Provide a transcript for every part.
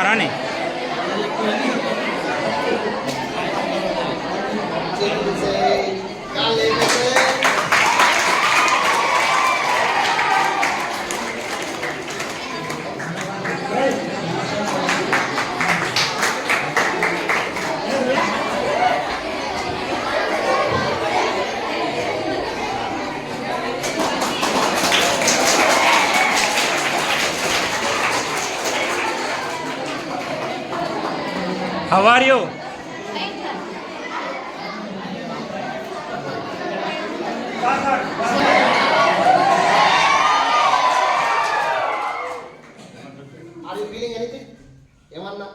రాని How are you? Are you feeling anything? ఏమన్నా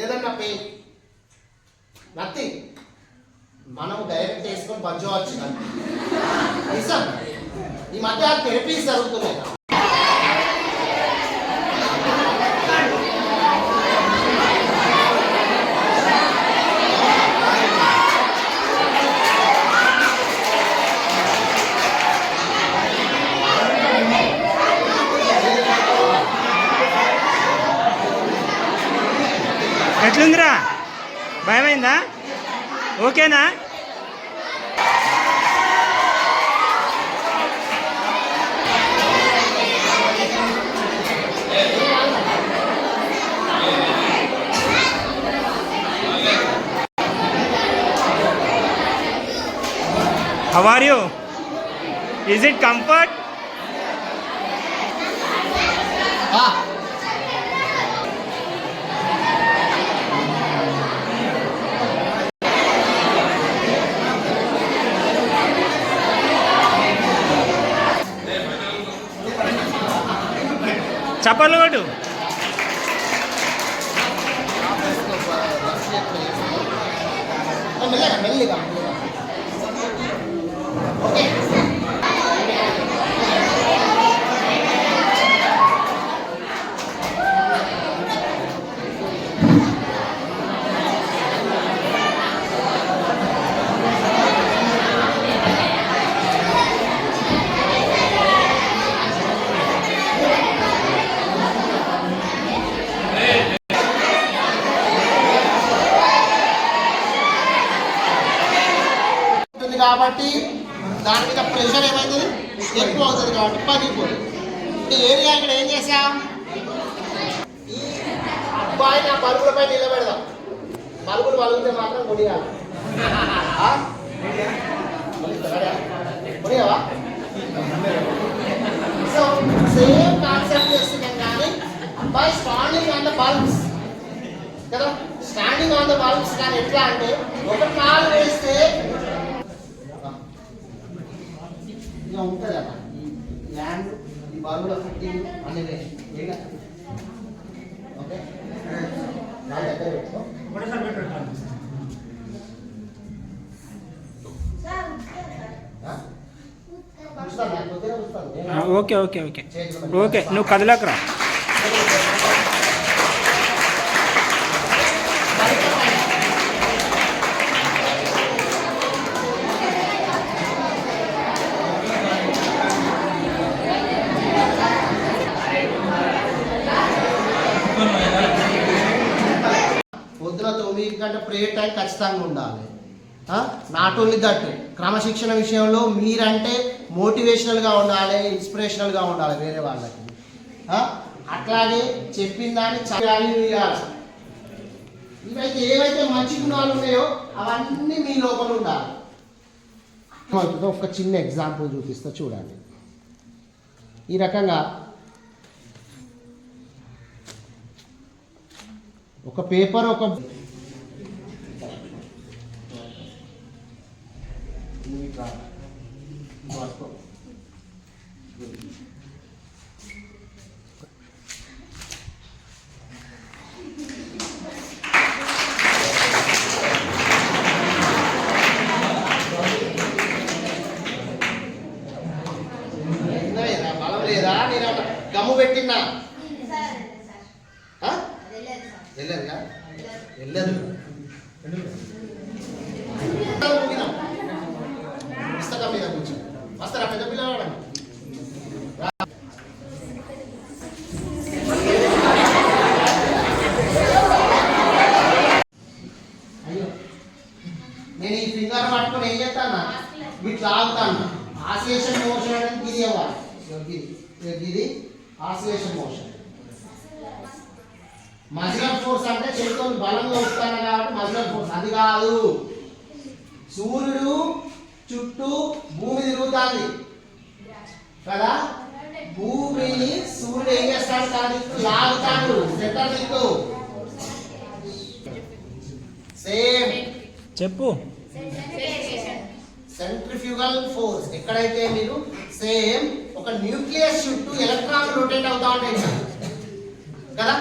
ఏదన్నా పెయిన్? నథింగ్. మనం డైరెక్ట్ చేసుకొని బజ్జవచ్చు నిజం. ఈ మధ్య థెరపీస్ జరుగుతున్నాయి. ఎట్లుందిరా? భయమైందా? ఓకేనా? How are you? Is it comfort? చప్పట్లు కొట్టు. మెల్లిగా ఓకే. కాబట్టి దాని మీద ప్రెషర్ ఏమైతుంది ఎక్కువ అవుతుంది కాబట్టి పగిలిపోతుంది. ఏరియా ఇక్కడ ఏం చేసాం, ఈ అబ్బాయి నా బల్బులపై నిలబెడదాం. బల్బులు పలిగితే మాత్రం కొడియాలి. కొడియావా? సో సేమ్ కాన్సెప్ట్ చేస్తున్నాం కానీ అబ్బాయి స్టాండింగ్ ఆన్ ద బల్బ్స్ కదా, స్టాండింగ్ ఆన్ ద బల్బ్స్. కానీ ఎట్లా అంటే ఒక కాలు వేస్తే ఉంటుంది అన్న ఈ ల్యాండ్, ఈ బల్బుల ఫిట్టింగ్ అనేది ఓకే. నా దగ్గర పెట్టుకో. ఓకే ఓకే ఓకే ఓకే, నువ్వు కదలకరా. పొద్దున 9 గంటల ప్రేయర్ టైం ఖచ్చితంగా ఉండాలి. నాట్ ఓన్లీ దట్, క్రమశిక్షణ విషయంలో మీరంటే మోటివేషనల్గా ఉండాలి, ఇన్స్పిరేషనల్గా ఉండాలి వేరే వాళ్ళకి. అట్లాగే చెప్పిన దాన్ని వాల్యూ ఇవ్వాలి. ఇవైతే ఏవైతే మంచి గుణాలు ఉన్నాయో అవన్నీ మీ లోపల ఉండాలి. ఒక చిన్న ఎగ్జాంపుల్ చూపిస్తా చూడండి. ఈ రకంగా ఒక పేపర్, ఒక బలం లేదా, నేను గమ్ము పెట్టినా వెళ్ళదుగా వెళ్ళదు పుస్తకం మీద కూర్చో వస్తారా పెద్ద పిల్లవాడు అయ్యో నేను ఈ ఫింగర్ పట్టుకొని ఏం చేస్తాను వీటి లాగుతాను ఆసిలేషన్ మోషన్ అనేది ఇది ఇవ్వాలి ఇది ఆసిలేషన్ మోషన్ మజిలర్ ఫోర్స్ అంటే చేతితో బలంగా వస్తాను కాబట్టి మజిలర్ ఫోర్స్ అది కాదు సూర్యుడు చుట్టూ భూమి తిరుగుతుంది కదా భూమిని సూర్యుడు ఏం చేస్తాడు కాదు లాగుతాడు సెంటర్ దిక్కు సేమ్ చెప్పు సెంట్రిఫ్యూగల్ ఫోర్స్ ఎక్కడైతే మీరు సేమ్ ఒక న్యూక్లియస్ చుట్టూ ఎలక్ట్రాన్ రొటేట్ అవుతా ఉంటాయి కదా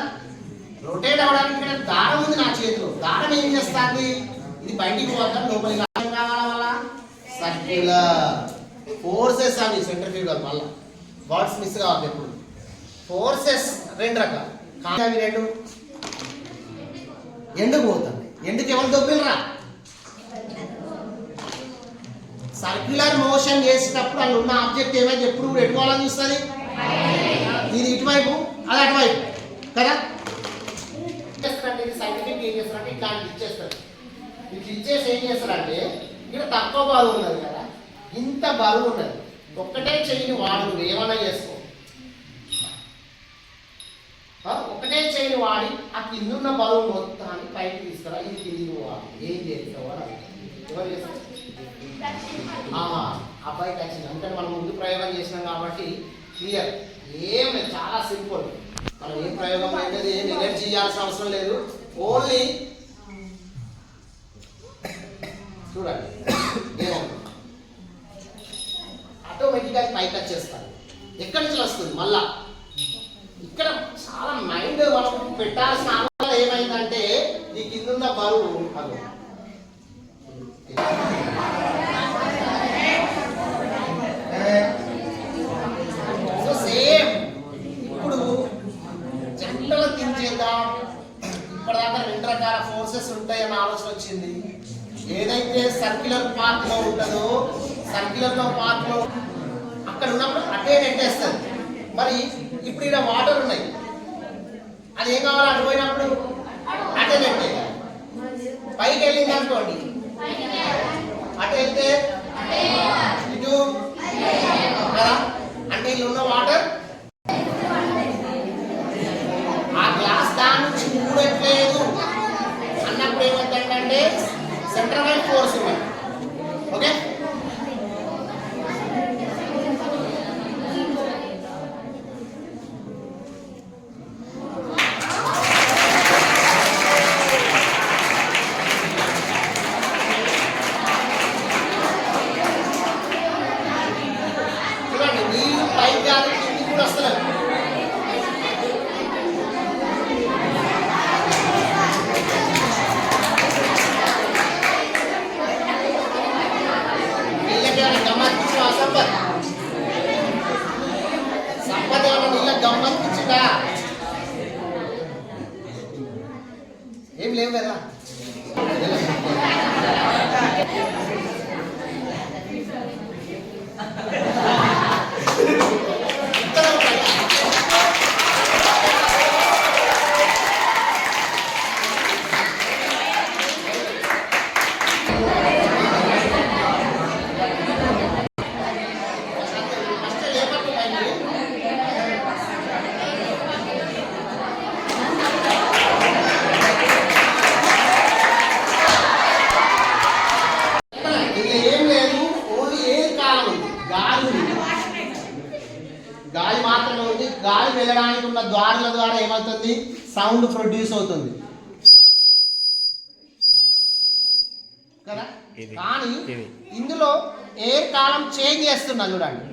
రొటేట్ అవడానికి ఇక్కడ దారం ఉంది నా చేతిలో దారం ఏం చేస్తుంది ఇది బయటికి పోతాం లోపలికి రావడం వల్ల సర్క్యులర్ ఫోర్సెస్ అవి సెంట్రిఫ్యూగల్ వల్ల వర్డ్స్ మిస్ కావాలి ఎప్పుడు ఫోర్సెస్ రెండు రకాలు కానీ అవి రెండు ఎండుకు పోతుంది ఎండుకు ఎవరు దొబ్బిలరా సర్క్యులర్ మోషన్ చేసేటప్పుడు అక్కడ ఉన్న ఆబ్జెక్ట్ ఏమైతే ఎప్పుడు కూడా ఎట్టుకోవాలని చూస్తుంది ఇది ఇటువైపు అది అటువైపు కదా చేస్తారంటే ఇది సైంటిఫిక్ ఏం చేస్తారంటే ఇట్లాంటి ఇచ్చేస్తారు ఇట్లా ఇచ్చేసి ఏం చేస్తారంటే ఇక్కడ తక్కువ బరువు ఉన్నది కదా ఇంత బరువు ఉన్నది ఒక్కటే చెయ్యిని వాడు నువ్వు ఏమన్నా చేసుకో ఒకటే చెయ్యిని వాడి ఆ కిందున్న బరువు మొత్తాన్ని పైకి తీసుకురా ఇది కింది వాడు ఏం చేస్తావు అని ఎవరు చేస్తారు అబ్బాయికి వచ్చింది అంటే మనం ముందు ప్రయోగం చేసినాం కాబట్టి క్లియర్ ఏం లేదు చాలా సింపుల్ మనం ఏం ప్రయోగం అనేది ఏం ఎనర్జీ చేయాల్సిన అవసరం లేదు ఓన్లీ చూడండి ఆటోమేటిక్గా పైకి వచ్చేస్తాను ఎక్కడి నుంచి వస్తుంది మళ్ళా ఇక్కడ చాలా మైండ్ మనం పెట్టాల్సిన అవసరం ఏమైందంటే ఈ కింద బరువు అది సో సేమ్ ఇప్పుడు జంటలు తించేద్దాం ఇప్పటిదాకా రెండు రకాల ఫోర్సెస్ ఉంటాయన్న ఆలోచన వచ్చింది ఏదైతే సర్క్యులర్ పాత్ లో ఉంటుందో సర్క్యులర్ పాత్ లో అక్కడ ఉన్నప్పుడు అటే నెట్టేస్తుంది మరి ఇప్పుడు ఇక్కడ వాటర్ ఉన్నాయి అది ఏం కావాలి అటు పోయినప్పుడు అటే నెట్టే పైకి వెళ్ళింది అనుకోండి అటు వెళ్తే ఇటు కదా అంటే ఇలా ఉన్న వాటర్ ఆ గ్లాస్ దాని నుంచి మూడట్లేదు అన్నప్పుడు ఏమవుతుందంటే సెంట్రల్ ఫోర్స్ ఉంది ఓకే ఏం లేవు కదా గాలి మాత్రమే ఉంది గాలి వెళ్ళడానికి ఉన్న ద్వారాల ద్వారా ఏమవుతుంది సౌండ్ ప్రొడ్యూస్ అవుతుంది కదా కానీ ఇందులో ఎయిర్ కాలం చేంజ్ చేస్తున్నా చూడండి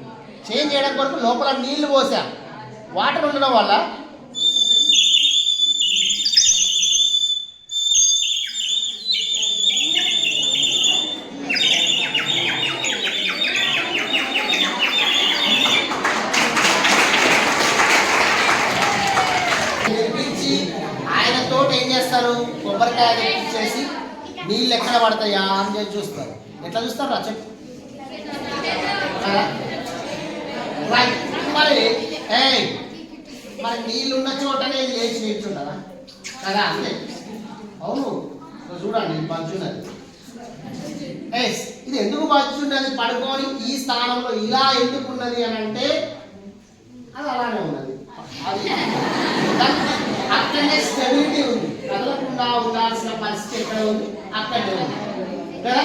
చేంజ్ చేయడం కొరకు లోపల నీళ్లు పోసా వాటర్ ఉండడం వల్ల ఆయనతో ఏం చేస్తారు, కొబ్బరికాయ తెప్పించేసి నీళ్ళు ఎక్కడ పడతాయా అని చెప్పి చూస్తారు. ఎట్లా చూస్తారు రా చెప్పు. రైట్. మరి మరి నీళ్ళు ఉన్న చోటనే ఇది లేచి నిల్చుంటారా కదా, అంతే. అవును, చూడండి ఇది పంచున్నది. ఇది ఎందుకు పంచున్నది, పడుకొని ఈ స్థానంలో ఇలా ఎందుకున్నది అని అంటే అది అలానే ఉన్నది. అది అక్కడనే స్టెబిలిటీ ఉంది, కదలకుండా ఉండాల్సిన పరిస్థితి ఎక్కడ ఉంది, అక్కడే ఉంది కదా.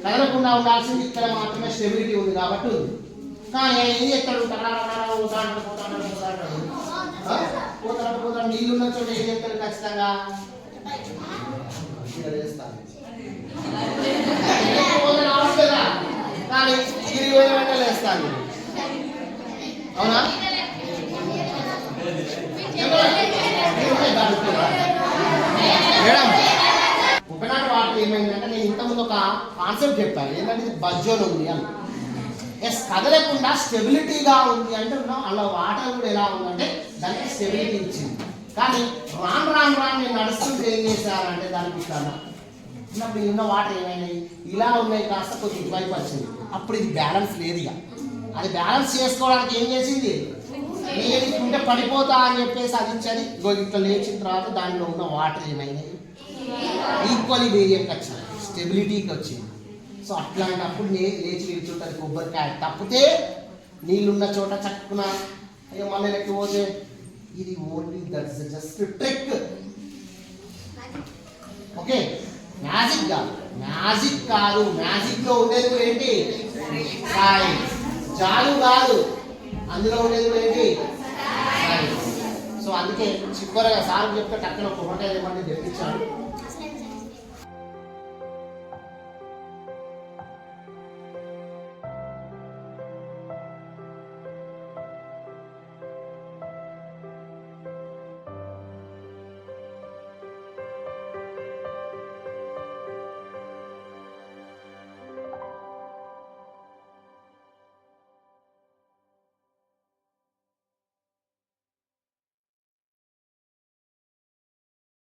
కదలకుండా ఉండాల్సింది ఇక్కడ మాత్రమే స్టెబిలిటీ ఉంది కాబట్టి ఉంది. కానీ ఇది ఎక్కడ పోతాడు నీళ్ళు ఉన్న చోట ఏం చేస్తారు ఖచ్చితంగా రావట్లేదా, కానీ తిరిగి పోయిన వెంటనే లేస్తాను. అవునా? మేడం ఒకనాడు వాటర్ ఏమైందంటే నేను ఇంతకుముందు ఒక కాన్సెప్ట్ చెప్పాను, ఏంటంటే బజ్జోన్ ఉంది అని. ఎస్, కదలకుండా స్టెబిలిటీగా ఉంది అంటే అలా వాటర్ కూడా ఎలా ఉందంటే దానికి స్టెబిలిటీ ఇచ్చింది. కానీ రాను నేను నడుస్తుంటే ఏం చేశానంటే దానికి ఇస్తాను ఉన్నప్పుడు ఉన్న వాటర్ ఏమైనాయి ఇలా ఉన్నాయి, కాస్త కొంచెం ఇటువైపు వచ్చింది. అప్పుడు ఇది బ్యాలెన్స్ లేదు. ఇక అది బ్యాలెన్స్ చేసుకోవడానికి ఏం చేసింది, నేను ఉంటే పడిపోతా అని చెప్పేసి అది ఇచ్చేది. ఇట్లా లేచిన తర్వాత దానిలో ఉన్న వాటర్ ఏమైనాయి ఈక్వల్లీ వేరియంట్కి వచ్చింది, స్టెబిలిటీకి వచ్చింది. సో అట్లాంటప్పుడు లేచి నిల్చుంటుంది కొబ్బరికాయ. తప్పితే నీళ్ళున్న చోట చక్కున అయ్యో మళ్ళీ లేకపోతే ఇది only that's just trick. Okay, magic కాదు, మ్యాజిక్ కాదు. మ్యాజిక్ లో ఉండేది కూడా ఏంటి, సైన్స్. జాదు కాదు, అందులో ఉండేది కూడా ఏంటి, సైన్స్. సో అందుకే చివరగా సార్ చెప్తే టక్కున కొబ్బరికాయ ఏమంటే తెప్పించాడు.